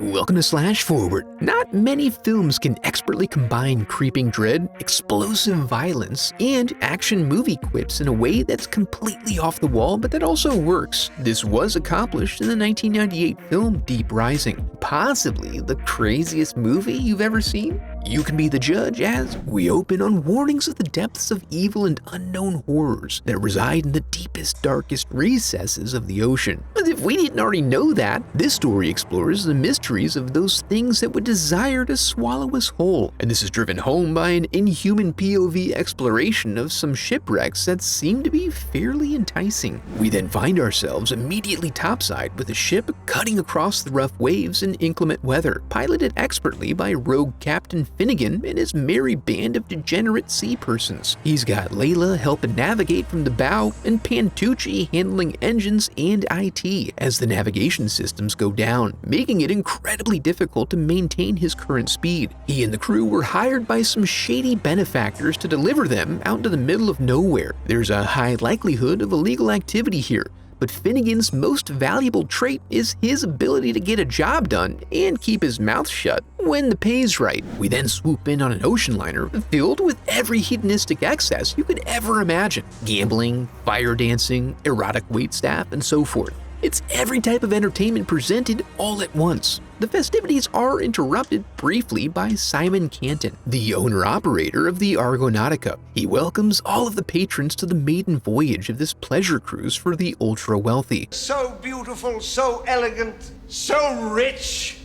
Welcome to Slash Forward. Not many films can expertly combine creeping dread, explosive violence, and action movie quips in a way that's completely off the wall, but that also works. This was accomplished in the 1998 film Deep Rising, possibly the craziest movie you've ever seen. You can be the judge as we open on warnings of the depths of evil and unknown horrors that reside in the deepest, darkest recesses of the ocean. But if we didn't already know that, this story explores the mysteries of those things that would desire to swallow us whole. And this is driven home by an inhuman POV exploration of some shipwrecks that seem to be fairly enticing. We then find ourselves immediately topside with a ship cutting across the rough waves in inclement weather, piloted expertly by rogue Captain Finnegan and his merry band of degenerate sea persons. He's got Layla helping navigate from the bow and Pantucci handling engines and IT as the navigation systems go down, making it incredibly difficult to maintain his current speed. He and the crew were hired by some shady benefactors to deliver them out into the middle of nowhere. There's a high likelihood of illegal activity here, but Finnegan's most valuable trait is his ability to get a job done and keep his mouth shut when the pay's right. We then swoop in on an ocean liner filled with every hedonistic excess you could ever imagine. Gambling, fire dancing, erotic waitstaff, and so forth. It's every type of entertainment presented all at once. The festivities are interrupted briefly by Simon Canton, the owner-operator of the Argonautica. He welcomes all of the patrons to the maiden voyage of this pleasure cruise for the ultra-wealthy. So beautiful, so elegant, so rich.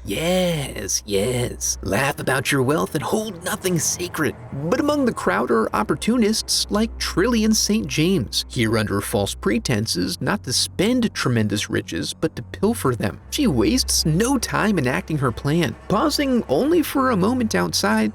Yes. Laugh about your wealth and hold nothing sacred. But among the crowd are opportunists like Trillian St. James, here under false pretenses not to spend tremendous riches but to pilfer them. She wastes no time enacting her plan, pausing only for a moment outside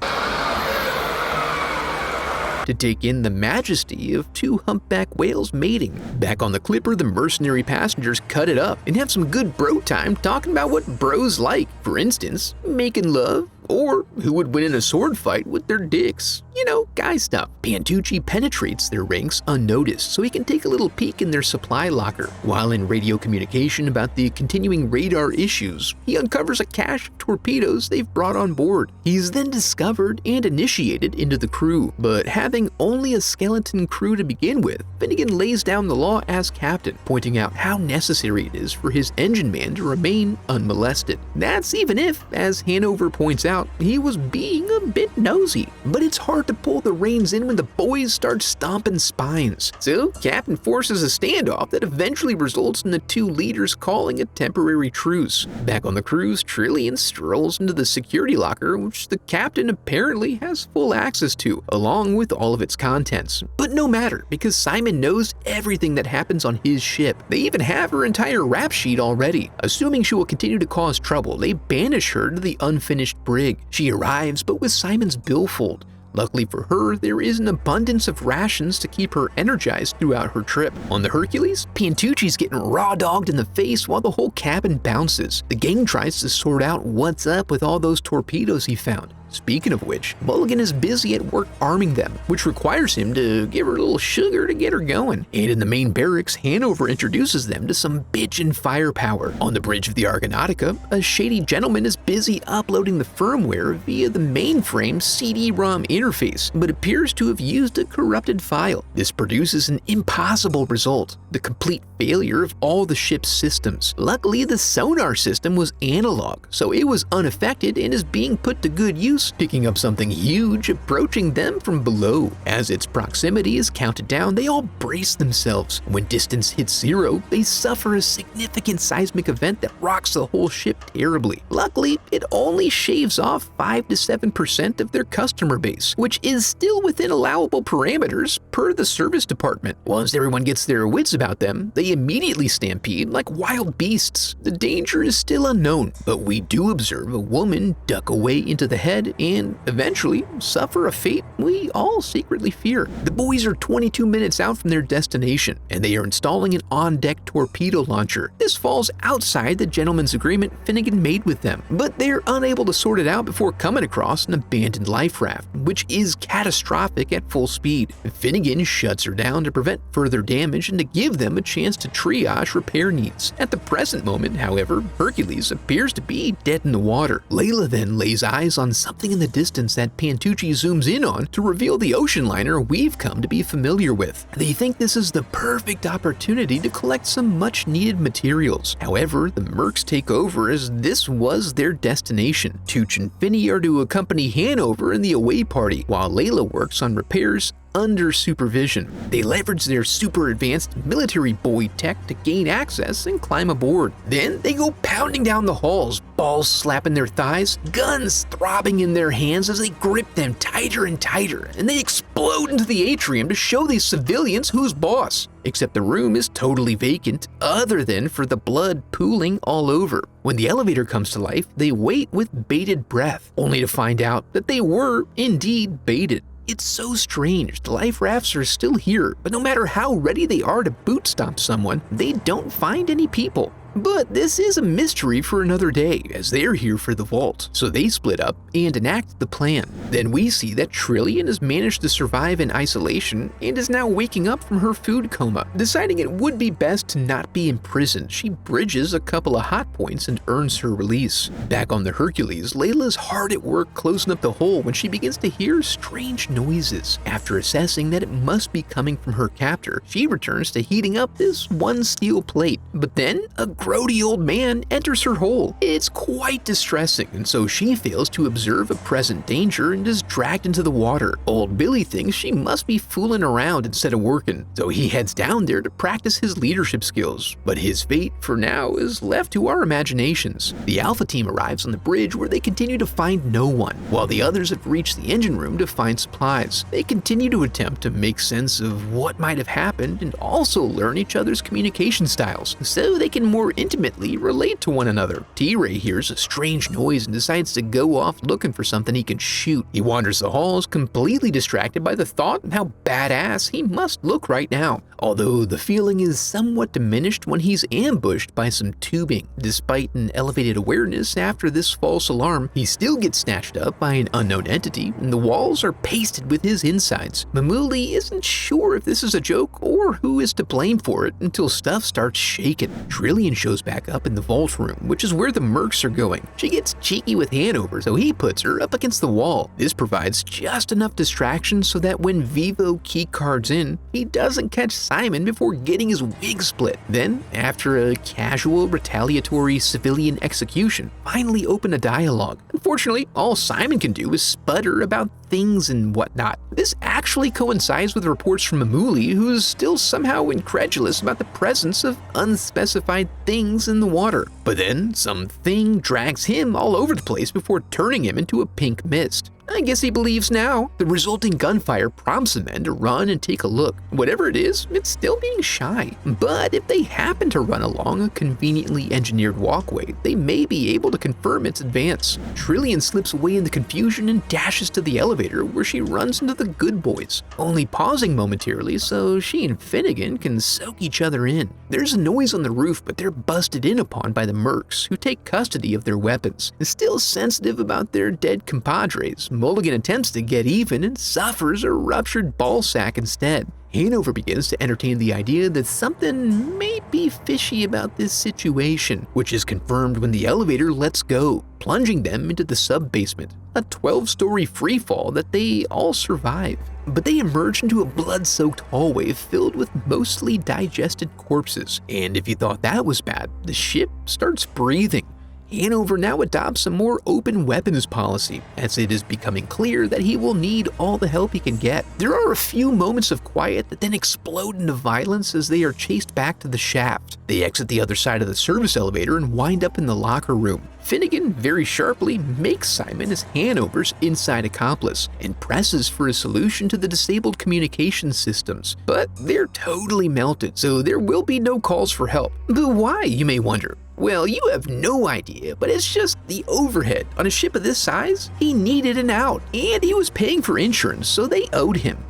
to take in the majesty of two humpback whales mating. Back on the Clipper, the mercenary passengers cut it up and have some good bro time talking about what bros like. For instance, making love, or who would win in a sword fight with their dicks. You know, guy stuff. Pantucci penetrates their ranks unnoticed so he can take a little peek in their supply locker. While in radio communication about the continuing radar issues, he uncovers a cache of torpedoes they've brought on board. He's then discovered and initiated into the crew, but having only a skeleton crew to begin with, Finnegan lays down the law as captain, pointing out how necessary it is for his engine man to remain unmolested. That's even if, as Hanover points out, he was being a bit nosy. But it's hard to pull the reins in when the boys start stomping spines. So Captain forces a standoff that eventually results in the two leaders calling a temporary truce. Back on the cruise, Trillian strolls into the security locker, which the captain apparently has full access to, along with all of its contents. But no matter, because Simon knows everything that happens on his ship. They even have her entire rap sheet already. Assuming she will continue to cause trouble, they banish her to the unfinished brig. She arrives, but with Simon's billfold. Luckily for her, there is an abundance of rations to keep her energized throughout her trip. On the Hercules, Pantucci's getting raw-dogged in the face while the whole cabin bounces. The gang tries to sort out what's up with all those torpedoes he found. Speaking of which, Mulligan is busy at work arming them, which requires him to give her a little sugar to get her going. And in the main barracks, Hanover introduces them to some bitchin' firepower. On the bridge of the Argonautica, a shady gentleman is busy uploading the firmware via the mainframe CD-ROM interface, but appears to have used a corrupted file. This produces an impossible result, the complete failure of all the ship's systems. Luckily, the sonar system was analog, so it was unaffected and is being put to good use, picking up something huge approaching them from below. As its proximity is counted down, they all brace themselves. When distance hits zero, they suffer a significant seismic event that rocks the whole ship terribly. Luckily, it only shaves off 5 to 7% of their customer base, which is still within allowable parameters per the service department. Once everyone gets their wits about them, they immediately stampede like wild beasts. The danger is still unknown, but we do observe a woman duck away into the head land and eventually suffer a fate we all secretly fear. The boys are 22 minutes out from their destination, and they are installing an on-deck torpedo launcher. This falls outside the gentleman's agreement Finnegan made with them, but they're unable to sort it out before coming across an abandoned life raft, which is catastrophic at full speed. Finnegan shuts her down to prevent further damage and to give them a chance to triage repair needs. At the present moment, however, Hercules appears to be dead in the water. Layla then lays eyes on something in the distance that Pantucci zooms in on to reveal the ocean liner we've come to be familiar with. They think this is the perfect opportunity to collect some much-needed materials. However, the Mercs take over as this was their destination. Tooch and Finney are to accompany Hanover in the away party, while Layla works on repairs under supervision. They leverage their super advanced military boy tech to gain access and climb aboard. Then they go pounding down the halls, balls slapping their thighs, guns throbbing in their hands as they grip them tighter and tighter, and they explode into the atrium to show these civilians who's boss. Except the room is totally vacant, other than for the blood pooling all over. When the elevator comes to life, they wait with bated breath, only to find out that they were indeed baited. It's so strange. The life rafts are still here, but no matter how ready they are to boot stomp someone, they don't find any people. But this is a mystery for another day, as they're here for the vault, so they split up and enact the plan. Then we see that Trillian has managed to survive in isolation and is now waking up from her food coma. Deciding it would be best to not be imprisoned, she bridges a couple of hot points and earns her release. Back on the Hercules, Layla's hard at work closing up the hole when she begins to hear strange noises. After assessing that it must be coming from her captor, she returns to heating up this one steel plate. But then a grody old man enters her hole. It's quite distressing, and so she fails to observe a present danger and is dragged into the water. Old Billy thinks she must be fooling around instead of working, so he heads down there to practice his leadership skills. But his fate, for now, is left to our imaginations. The Alpha team arrives on the bridge where they continue to find no one, while the others have reached the engine room to find supplies. They continue to attempt to make sense of what might have happened and also learn each other's communication styles, so they can more intimately relate to one another. T-Ray hears a strange noise and decides to go off looking for something he can shoot. He wanders the halls, completely distracted by the thought of how badass he must look right now, although the feeling is somewhat diminished when he's ambushed by some tubing. Despite an elevated awareness after this false alarm, he still gets snatched up by an unknown entity, and the walls are pasted with his insides. Mamuli isn't sure if this is a joke or who is to blame for it until stuff starts shaking. Trillian shows back up in the vault room, which is where the Mercs are going. She gets cheeky with Hanover, so he puts her up against the wall. This provides just enough distraction so that when Vivo keycards in, he doesn't catch Simon before getting his wig split. Then, after a casual retaliatory civilian execution, finally open a dialogue. Unfortunately, all Simon can do is sputter about things and whatnot. This actually coincides with reports from Mamuli, who's still somehow incredulous about the presence of unspecified things in the water. But then something drags him all over the place before turning him into a pink mist. I guess he believes now. The resulting gunfire prompts the men to run and take a look. Whatever it is, it's still being shy. But if they happen to run along a conveniently engineered walkway, they may be able to confirm its advance. Trillian slips away in the confusion and dashes to the elevator, where she runs into the good boys, only pausing momentarily so she and Finnegan can soak each other in. There's a noise on the roof, but they're busted in upon by the Mercs, who take custody of their weapons. Still sensitive about their dead compadres, Mulligan attempts to get even and suffers a ruptured ball sack instead. Hanover begins to entertain the idea that something may be fishy about this situation, which is confirmed when the elevator lets go, plunging them into the sub-basement, a 12-story freefall that they all survive. But they emerge into a blood-soaked hallway filled with mostly digested corpses, and if you thought that was bad, the ship starts breathing. Hanover now adopts a more open weapons policy, as it is becoming clear that he will need all the help he can get. There are a few moments of quiet that then explode into violence as they are chased back to the shaft. They exit the other side of the service elevator and wind up in the locker room. Finnegan very sharply makes Simon his Hanover's inside accomplice and presses for a solution to the disabled communication systems. But they're totally melted, so there will be no calls for help. But why, you may wonder? Well, you have no idea, but it's just the overhead. On a ship of this size, he needed an out, and he was paying for insurance, so they owed him.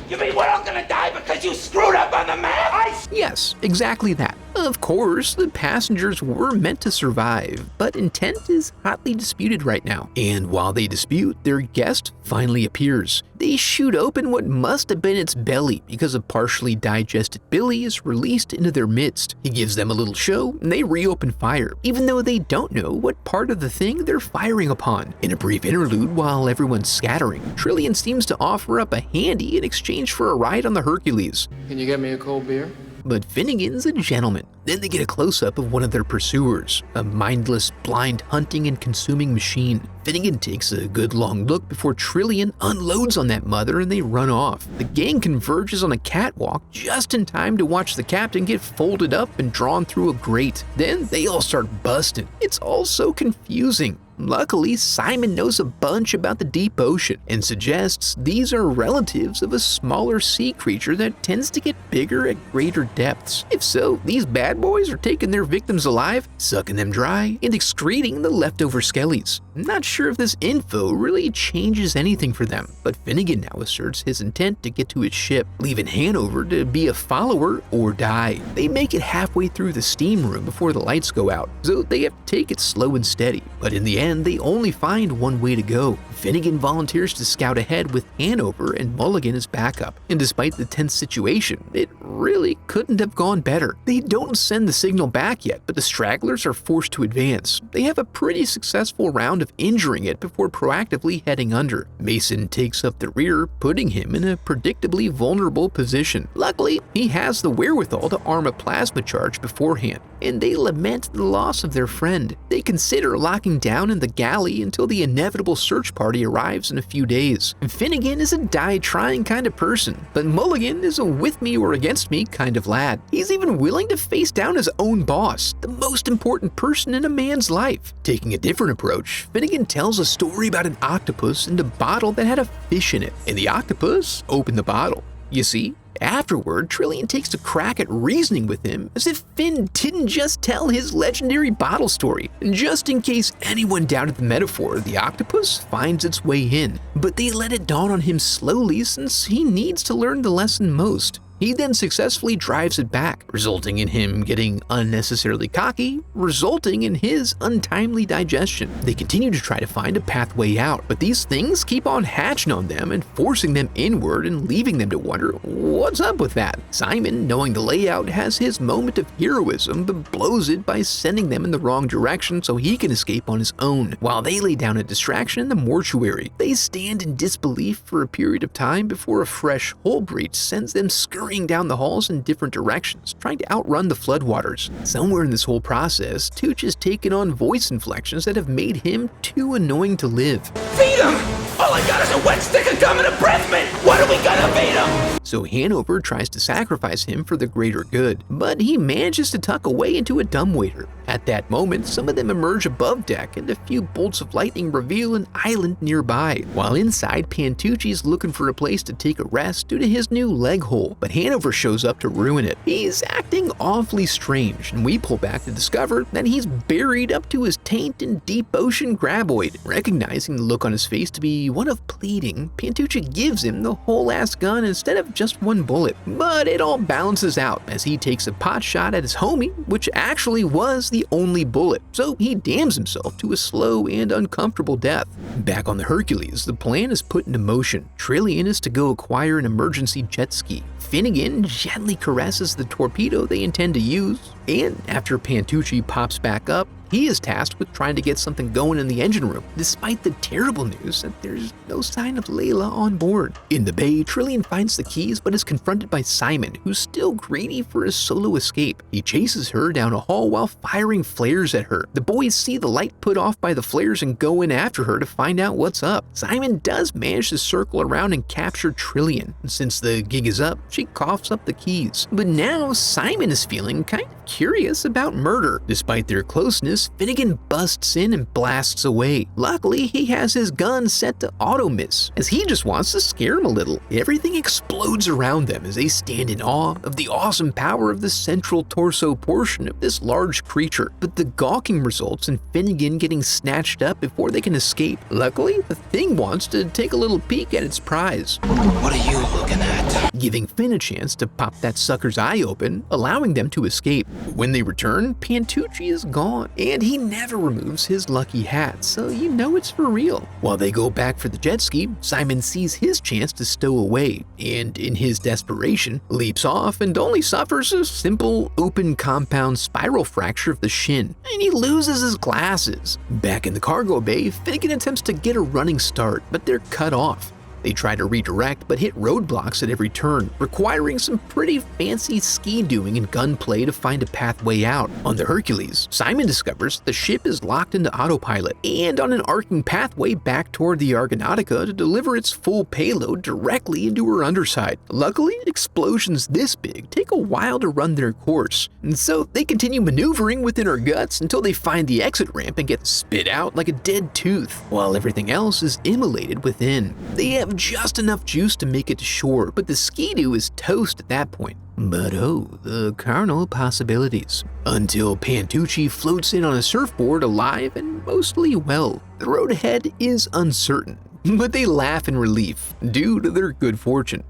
You mean we're all gonna die because you screwed up on the map? Yes, exactly that. Of course, the passengers were meant to survive, but intent is hotly disputed right now. And while they dispute, their guest finally appears. They shoot open what must have been its belly because a partially digested Billy is released into their midst. He gives them a little show, and they reopen fire, even though they don't know what part of the thing they're firing upon. In a brief interlude while everyone's scattering, Trillian seems to offer up a handy in exchange for a ride on the Hercules. Can you get me a cold beer? But Finnegan's a gentleman. Then they get a close-up of one of their pursuers, a mindless, blind hunting and consuming machine. Finnegan takes a good long look before Trillian unloads on that mother and they run off. The gang converges on a catwalk just in time to watch the captain get folded up and drawn through a grate. Then they all start busting. It's all so confusing. Luckily, Simon knows a bunch about the deep ocean and suggests these are relatives of a smaller sea creature that tends to get bigger at greater depths. If so, these bad boys are taking their victims alive, sucking them dry, and excreting the leftover skellies. Not sure if this info really changes anything for them, but Finnegan now asserts his intent to get to his ship, leaving Hanover to be a follower or die. They make it halfway through the steam room before the lights go out, so they have to take it slow and steady, but in the end, they only find one way to go. Finnegan volunteers to scout ahead with Hanover and Mulligan as backup, and despite the tense situation, it really couldn't have gone better. They don't send the signal back yet, but the stragglers are forced to advance. They have a pretty successful round of injuring it before proactively heading under. Mason takes up the rear, putting him in a predictably vulnerable position. Luckily, he has the wherewithal to arm a plasma charge beforehand, and they lament the loss of their friend. They consider locking down in the galley until the inevitable search party arrives in a few days. Finnegan is a die-trying kind of person, but Mulligan is a with me or against me kind of lad. He's even willing to face down his own boss, the most important person in a man's life. Taking a different approach, Finnegan tells a story about an octopus and a bottle that had a fish in it, and the octopus opened the bottle. You see? Afterward, Trillian takes a crack at reasoning with him as if Finn didn't just tell his legendary bottle story. Just in case anyone doubted the metaphor, the octopus finds its way in, but they let it dawn on him slowly since he needs to learn the lesson most. He then successfully drives it back, resulting in him getting unnecessarily cocky, resulting in his untimely digestion. They continue to try to find a pathway out, but these things keep on hatching on them and forcing them inward and leaving them to wonder what's up with that. Simon, knowing the layout, has his moment of heroism but blows it by sending them in the wrong direction so he can escape on his own. While they lay down a distraction in the mortuary, they stand in disbelief for a period of time before a fresh hole breach sends them scurrying down the halls in different directions, trying to outrun the floodwaters. Somewhere in this whole process, Tooch has taken on voice inflections that have made him too annoying to live. Feed him! All I got is a wet stick of gum and a breath mint! What are we gonna feed him? So Hanover tries to sacrifice him for the greater good, but he manages to tuck away into a dumbwaiter. At that moment, some of them emerge above deck and a few bolts of lightning reveal an island nearby. While inside, Pantucci's looking for a place to take a rest due to his new leg hole, but Hanover shows up to ruin it. He's acting awfully strange, and we pull back to discover that he's buried up to his taint in deep ocean graboid. Recognizing the look on his face to be one of pleading, Pantucci gives him the whole-ass gun instead of just one bullet. But it all balances out as he takes a pot shot at his homie, which actually was the only bullet, so he damns himself to a slow and uncomfortable death. Back on the Hercules, the plan is put into motion. Trillian is to go acquire an emergency jet ski. Finnegan gently caresses the torpedo they intend to use, and after Pantucci pops back up, he is tasked with trying to get something going in the engine room, despite the terrible news that there's no sign of Layla on board. In the bay, Trillian finds the keys but is confronted by Simon, who's still greedy for a solo escape. He chases her down a hall while firing flares at her. The boys see the light put off by the flares and go in after her to find out what's up. Simon does manage to circle around and capture Trillian. Since the gig is up, she coughs up the keys. But now Simon is feeling kind of curious about murder. Despite their closeness, Finnegan busts in and blasts away. Luckily, he has his gun set to auto-miss, as he just wants to scare him a little. Everything explodes around them as they stand in awe of the awesome power of the central torso portion of this large creature. But the gawking results in Finnegan getting snatched up before they can escape. Luckily, the thing wants to take a little peek at its prize. What are you looking at? Giving Finn a chance to pop that sucker's eye open, allowing them to escape. When they return, Pantucci is gone, and he never removes his lucky hat, so you know it's for real. While they go back for the jet ski, Simon sees his chance to stow away, and in his desperation, leaps off and only suffers a simple open compound spiral fracture of the shin, and he loses his glasses. Back in the cargo bay, Finnegan attempts to get a running start, but they're cut off. They try to redirect but hit roadblocks at every turn, requiring some pretty fancy ski-doing and gunplay to find a pathway out. On the Hercules, Simon discovers the ship is locked into autopilot and on an arcing pathway back toward the Argonautica to deliver its full payload directly into her underside. Luckily, explosions this big take a while to run their course, and so they continue maneuvering within her guts until they find the exit ramp and get spit out like a dead tooth, while everything else is immolated within. They have just enough juice to make it to shore, but the Ski-Doo is toast at that point. But oh, the carnal possibilities. Until Pantucci floats in on a surfboard alive and mostly well. The road ahead is uncertain, but they laugh in relief due to their good fortune.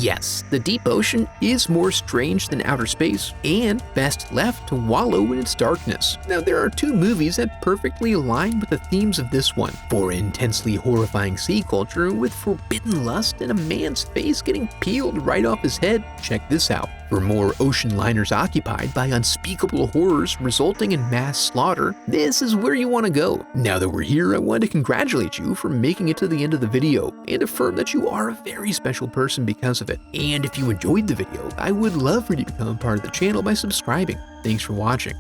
Yes, the deep ocean is more strange than outer space, and best left to wallow in its darkness. Now, there are two movies that perfectly align with the themes of this one. For intensely horrifying sea culture with forbidden lust and a man's face getting peeled right off his head, check this out. For more ocean liners occupied by unspeakable horrors resulting in mass slaughter, this is where you want to go. Now that we're here, I want to congratulate you for making it to the end of the video and affirm that you are a very special person because of it. And if you enjoyed the video, I would love for you to become a part of the channel by subscribing. Thanks for watching.